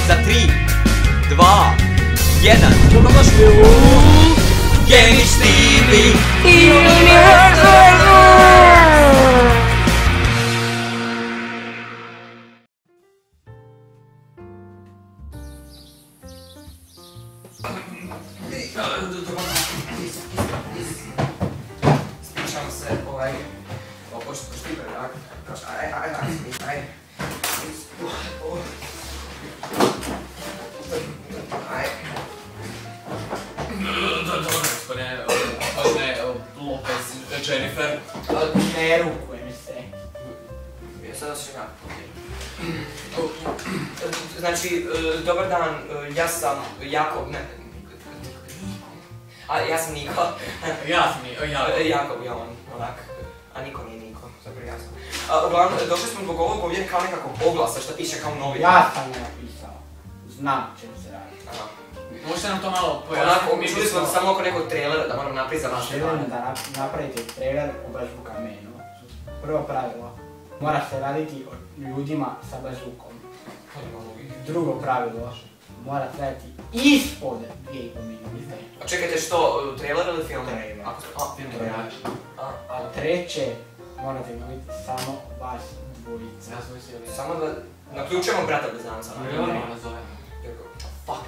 Za 3, 2, 1. Genić TV. Ispričavam se, pošto ti predak, ajde. Lopez, Jennifer. Ne rukujem se. Sada ću ja. Znači, dobar dan, ja sam Jakob, ne... A, ja sam Niko. Jakob, ja on, onak. A Niko nije Niko, zapravo ja sam. Uglavnom, došli smo zbog ovog ovdje kao nekakvog oglasa što piše kao novi. Ja sam ga napisao. Znam čemu se radi. Možete nam to malo pojasniti? Onako, čuli smo samo oko nekog trailera da moram napraviti za vaše Želim dane. da napravite trailer o Bazooka Manu. Prvo pravilo, mora se raditi o ljudima sa bazukom. Drugo pravilo, mora trajati ispod 2,5 minute. A čekajte što, trailer ili film? Trailer. Film. A treće, morate imati samo vas dvojica. Samo da naključujemo brata Blizanca. Fuck.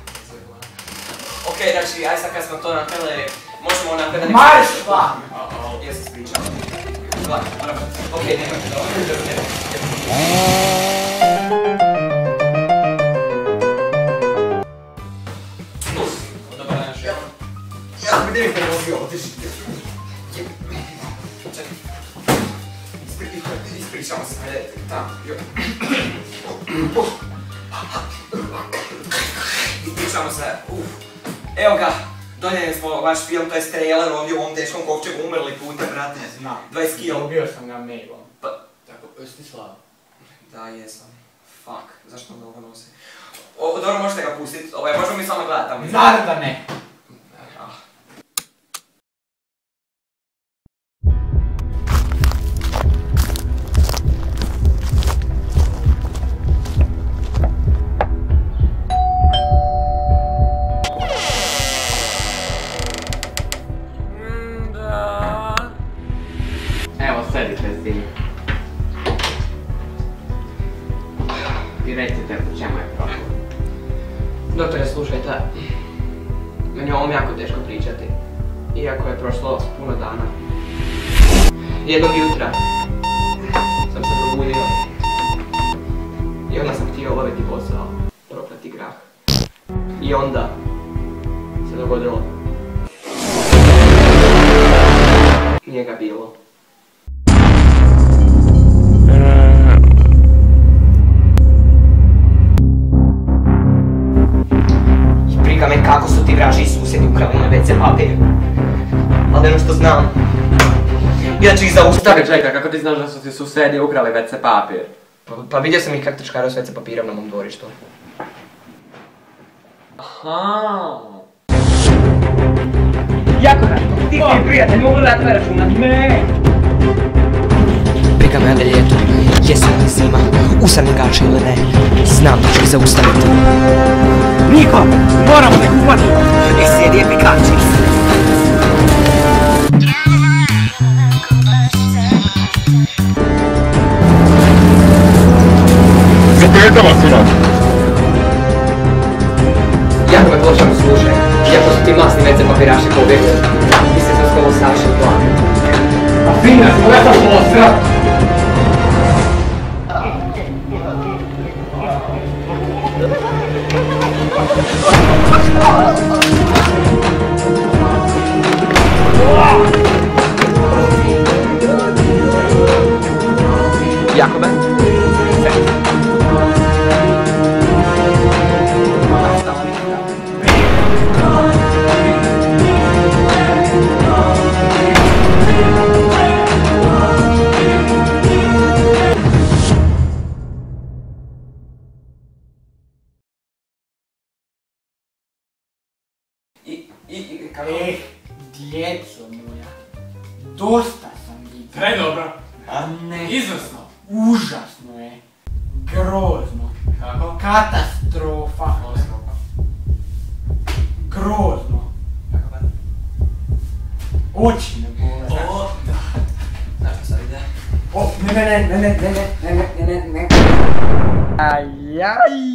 Okej, znači, aj sad kad smo to napravili, možemo napraviti... Marš van! Ja se ispričavam. Okej, nemojte dobro. Dobar dan, šef. Ja mi ne bih prevozio, otišite. Čekaj. Ispričavam se, ajde, tamo. Ispričavam se, Evo ga, donijeli smo vaš film, to je trailer ovdje u ovom teškom kovčegu, umrli putem, brate. Znam. 20 kilo. Dobio sam ga mailom. Pa, Tako, jesi ti slava? da, jesam. Fuck, zašto onda ovo nosi? Dobro, možete ga pustit, možemo mi samo gledat tamo. Zar da ne? Evo, sedite si. I recite u čemu je problem. Doktore, slušajte. Meni je o ovom jako teško pričati. Iako je prošlo puno dana. Jednog jutra sam se probudio. I onda sam htio obaviti posao. Prokleti grah. I onda se dogodilo. Nije ga bilo. Briga me kako su ti vraži susjedi ukrali na WC papir. Ali ono što znam, ja ću ih zaustaviti. Čekaj, kako ti znaš da su ti susedi ukrali WC papir? Pa vidio sam ih kako trčkaraju s WC papirom na mom dvorištu. Aha. Jako da, ti ti prijatelj, mogu da tvoje računa? Ne! Briga me da ljeto, jesu li zima, usam gače ili ne, znam da ću ih zaustaviti. Niko, moramo te kupati! I sjedi epikači! Zapretava si nam! Jako me počeo slušaj, iako su ti masni WC papiraši pobjegli, mislim da smo ovo savršen plan. A fina, svoja sam posra! Jakobe? Djeco moja, dosta sam vidio. Predobro. A ne. Izvrsno. Užasno je. Grozno. Kako? Katastrofa. oči me bole. O, da. Znaš šta sad ide? O, ne. Ajaj.